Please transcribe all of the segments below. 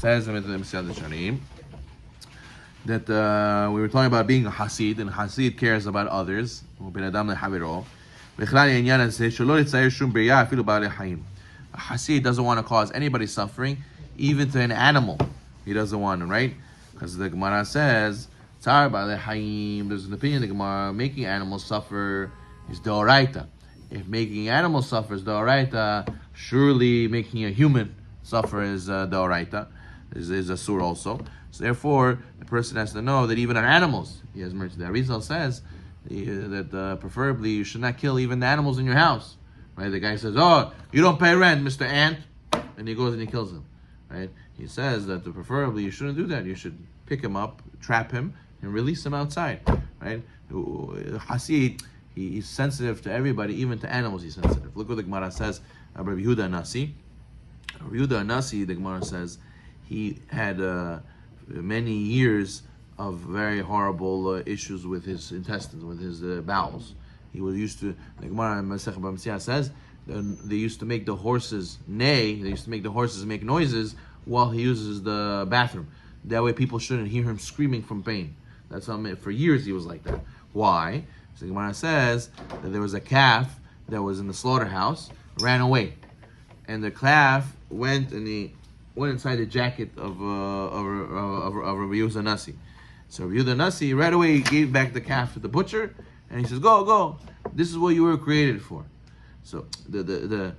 Says that we were talking about being a Hassid, and Hassid cares about others. A Hassid doesn't want to cause anybody suffering, even to an animal. He doesn't want to, right? Because the Gemara says, there's an opinion in the Gemara, making animals suffer is Doraita. If making animals suffer is Doraita, surely making a human suffer is Doraita. Is a sur also. So therefore, the person has to know that even on animals, he has mercy. The Arizal says that preferably you should not kill even the animals in your house. Right? The guy says, "Oh, you don't pay rent, Mr. Ant," and he goes and he kills him. Right? He says that preferably you shouldn't do that. You should pick him up, trap him, and release him outside. Right? Hassid, he's sensitive to everybody, even to animals. He's sensitive. Look what the Gemara says. Rabbi Yehuda Nasi. Rabbi Yehuda Nasi, the Gemara says, he had many years of very horrible issues with his intestines, with his bowels. He was used to, the Gemara in Masechet Bamsiyah says, they used to make the horses neigh, they used to make the horses make noises while he uses the bathroom. That way people shouldn't hear him screaming from pain. That's how for years he was like that. Why? So the Gemara says that there was a calf that was in the slaughterhouse, ran away. And the calf went inside the jacket of Rabbi Yehuda Nasi. So Rabbi Yehuda Nasi right away gave back the calf to the butcher, and he says, "Go! This is what you were created for." So the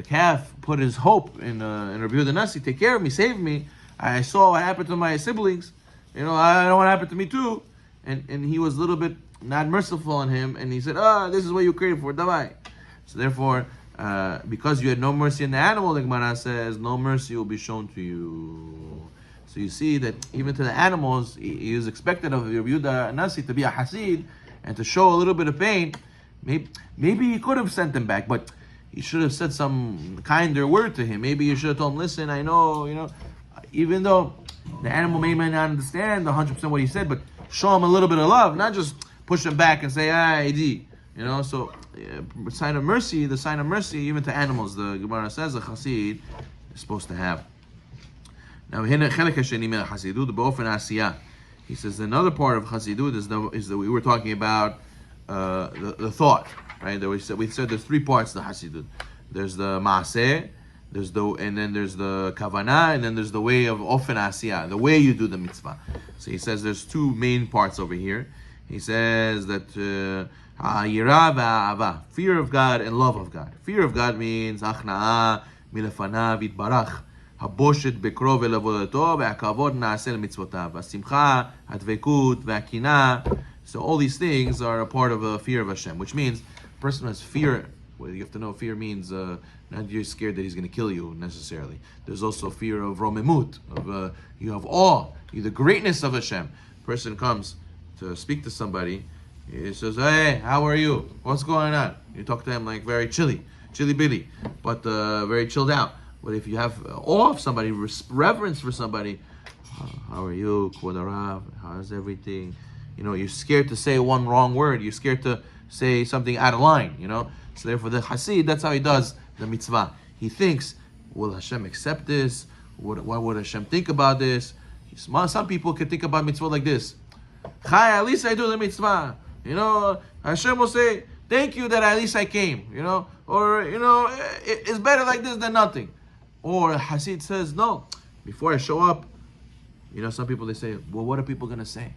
calf put his hope in Rabbi Yehuda Nasi. Take care of me, save me. I saw what happened to my siblings. I don't want what happened to me too. And he was a little bit not merciful on him, and he said, "This is what you were created for. Davai." So therefore, because you had no mercy in the animal, the Gemara says, no mercy will be shown to you. So you see that even to the animals, he is expected of Rabbi Yehuda Nasi to be a Hassid and to show a little bit of pain. Maybe he could have sent them back, but he should have said some kinder word to him. Maybe you should have told him, "Listen, I know, even though the animal may not understand 100% what he said, but show him a little bit of love, not just push him back and say, Idi." So sign of mercy, the sign of mercy, even to animals, the Gemara says a Hassid is supposed to have. Now, he says another part of Hasidut is that we were talking about the thought, right? That we said there's three parts to Hasidut. There's the Maaseh, and then there's the Kavanah, and then there's the way of Ofen Asiyah, the way you do the mitzvah. So he says there's two main parts over here. He says that Yirah v'a'ava, fear of God and love of God. Fear of God means Achna'ah milefanav yitbarach, haboshet bekrov el avodato ve'akavod na'aseh mitzvotav, hasimcha, hadvekut ve'akinah. So all these things are a part of a fear of Hashem, which means a person who has fear. Well, you have to know fear means not you're scared that he's going to kill you necessarily. There's also fear of romemut, of you have awe, the greatness of Hashem. Person comes to speak to somebody, he says, "Hey, how are you? What's going on?" You talk to him like very chilly billy, but very chilled out. But if you have awe of somebody, reverence for somebody, "How are you, Kvod Harav? How's everything?" You're scared to say one wrong word. You're scared to say something out of line. So therefore, the Hassid, that's how he does the mitzvah. He thinks, will Hashem accept this? What would Hashem think about this? Some people can think about mitzvah like this. Chai, at least I do the mitzvah. Hashem will say, thank you that at least I came. Or, it's better like this than nothing. Or Hassid says, no, before I show up, some people, they say, well, what are people going to say?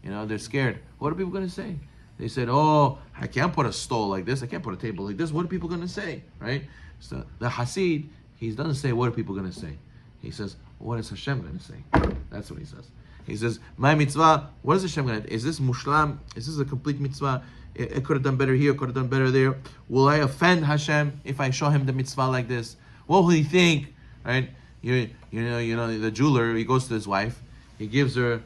They're scared. What are people going to say? They said, oh, I can't put a stole like this. I can't put a table like this. What are people going to say? Right? So the Hassid, he doesn't say, what are people going to say? He says, what is Hashem going to say? That's what he says. He says, my mitzvah, what is Hashem going to say? Is this mushlam? Is this a complete mitzvah? It could have done better here, could have done better there. Will I offend Hashem if I show him the mitzvah like this? What will he think? Right? The jeweler, he goes to his wife, he gives her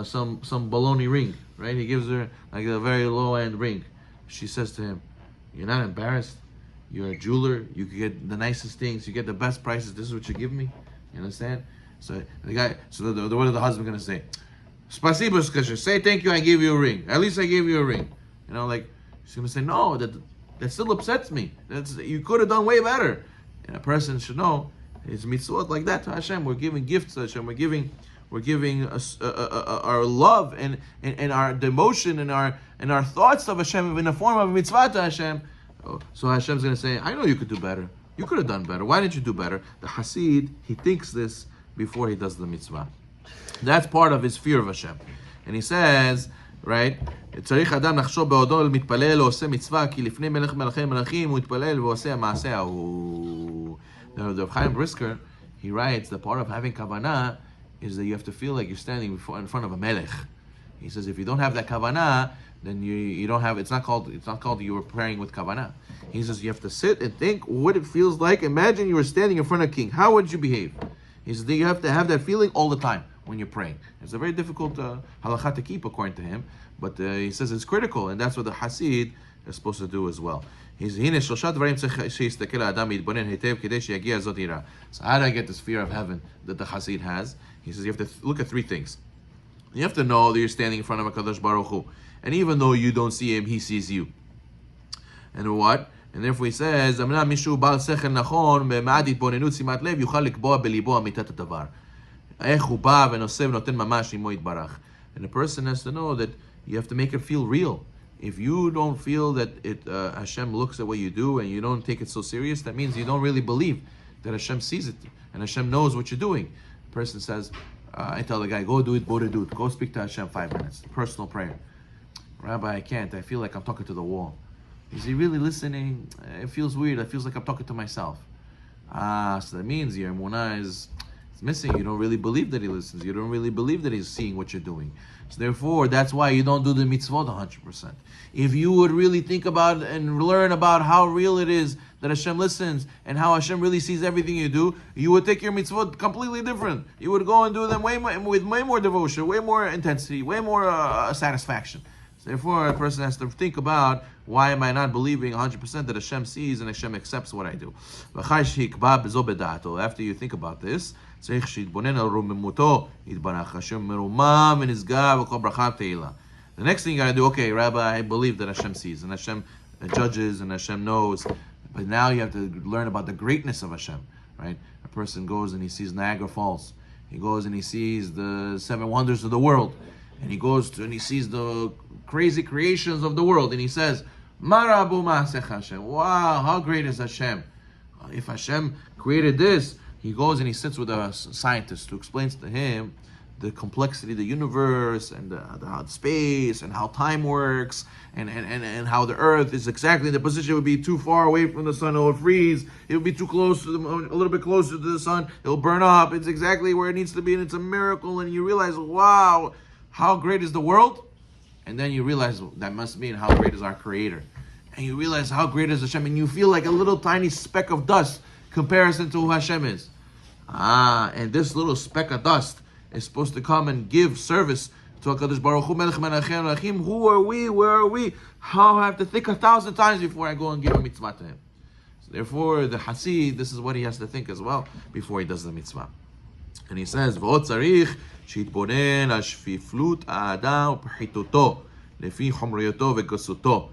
some baloney ring, right? He gives her like a very low-end ring. She says to him, you're not embarrassed? You're a jeweler, you can get the nicest things, you get the best prices, this is what you give me? You understand? So the guy, what is the husband going to say? Spasiba, say thank you, I gave you a ring. At least I gave you a ring. She's going to say, no, that still upsets me. You could have done way better. And a person should know, his mitzvot like that to Hashem. We're giving gifts to Hashem. We're giving our love and our devotion and our thoughts of Hashem in the form of a mitzvah to Hashem. So Hashem's going to say, I know you could do better. You could have done better. Why didn't you do better? The Hassid, he thinks this before he does the mitzvah. That's part of his fear of Hashem. And he says, right, צריך אדם לחשוב בעודו מתפלל ועושה מצווה כי לפני מלך מלכי מלכים הוא מתפלל ועושה המעשה ההוא. The Chaim Brisker, he writes that part of having kavanah is that you have to feel like you're standing in front of a melech. He says if you don't have that kavanah, then you don't have, it's not called you were praying with kavanah. He says you have to sit and think what it feels like. Imagine you were standing in front of a king. How would you behave? He says that you have to have that feeling all the time when you're praying. It's a very difficult halakha to keep according to him, but he says it's critical, and that's what the Hassid is supposed to do as well. He says, so how do I get this fear of heaven that the Hassid has? He says you have to look at three things. You have to know that you're standing in front of HaKadosh Baruch Hu, and even though you don't see him, he sees you. And what? And therefore he says, and a person has to know that you have to make it feel real. If you don't feel that Hashem looks at what you do and you don't take it so serious, that means you don't really believe that Hashem sees it and Hashem knows what you're doing. The person says, I tell the guy, go do it, go speak to Hashem 5 minutes, personal prayer. Rabbi, I can't. I feel like I'm talking to the wall. Is he really listening? It feels weird. It feels like I'm talking to myself. So that means your emunah is missing. You don't really believe that he listens. You don't really believe that he's seeing what you're doing. So therefore, that's why you don't do the mitzvot 100%. If you would really think about and learn about how real it is that Hashem listens and how Hashem really sees everything you do, you would take your mitzvot completely different. You would go and do them with way more devotion, way more intensity, way more satisfaction. So therefore, a person has to think about, why am I not believing 100% that Hashem sees and Hashem accepts what I do? After you think about this, the next thing you gotta do, okay, Rabbi, I believe that Hashem sees and Hashem judges and Hashem knows, but now you have to learn about the greatness of Hashem, right? A person goes and he sees Niagara Falls. He goes and he sees the 7 wonders of the world. And he goes to and he sees the crazy creations of the world, and he says, Marabu Ma'asech Hashem. Wow, how great is Hashem? If Hashem created this, he goes and he sits with a scientist who explains to him the complexity of the universe and the space and how time works and how the earth is exactly in the position. It would be too far away from the sun, it would freeze. It would be too close to a little bit closer to the sun, it'll burn up. It's exactly where it needs to be, and it's a miracle. And you realize, wow, how great is the world? And then you realize that must mean how great is our Creator. And you realize how great is Hashem, and you feel like a little tiny speck of dust comparison to who Hashem is. And this little speck of dust is supposed to come and give service to HaKadosh Baruch Hu, Melech Menachem Rachim. Who are we? Where are we? How I have to think 1,000 times before I go and give a mitzvah to him. So therefore, the Hassid, this is what he has to think as well before he does the mitzvah. And he says, V'od tzarich שיתבונן על שפיפלות האדם ופחיתותו לפי חומריותו וגסותו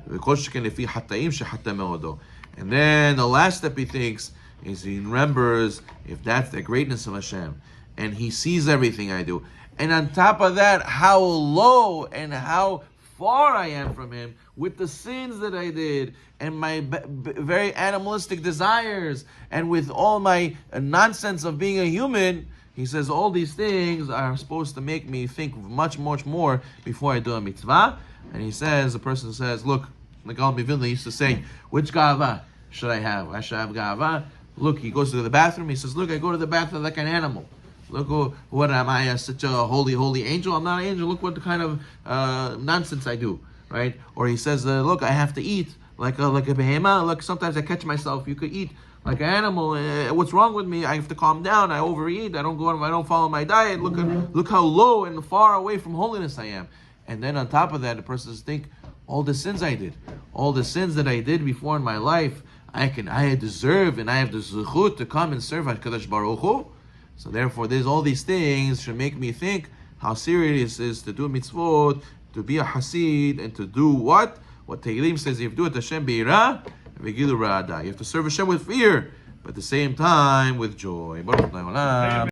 וכל שכן לפי חטאים שחטא מאודו. And then the last step he thinks is he remembers if that's the greatness of Hashem and he sees everything I do, and on top of that how low and how far I am from him with the sins that I did and my very animalistic desires and with all my nonsense of being a human. He says all these things are supposed to make me think much, much more before I do a mitzvah. And he says, the person says, look, like Al Mivilna used to say, which ga'ava should I have? I should have ga'ava. Look, he goes to the bathroom. He says, look, I go to the bathroom like an animal. Look, what am I, such a holy angel? I'm not an angel. Look what kind of nonsense I do, right? Or he says, look, I have to eat like a behema. Look, sometimes I catch myself. You could eat like an animal. What's wrong with me? I have to calm down. I overeat. I don't follow my diet. Look how low and far away from holiness I am. And then on top of that, the person says, think all the sins I did, all the sins that I did before in my life. I deserve and I have the zechut to come and serve HaKadosh Baruch Hu. So therefore, there's all these things should make me think how serious it is to do mitzvot, to be a Hassid, and to do what? What Tehillim says, you have to do it Hashem be'ira, v'gilu ra'ada. You have to serve Hashem with fear, but at the same time with joy. Baruch Adonai Olam.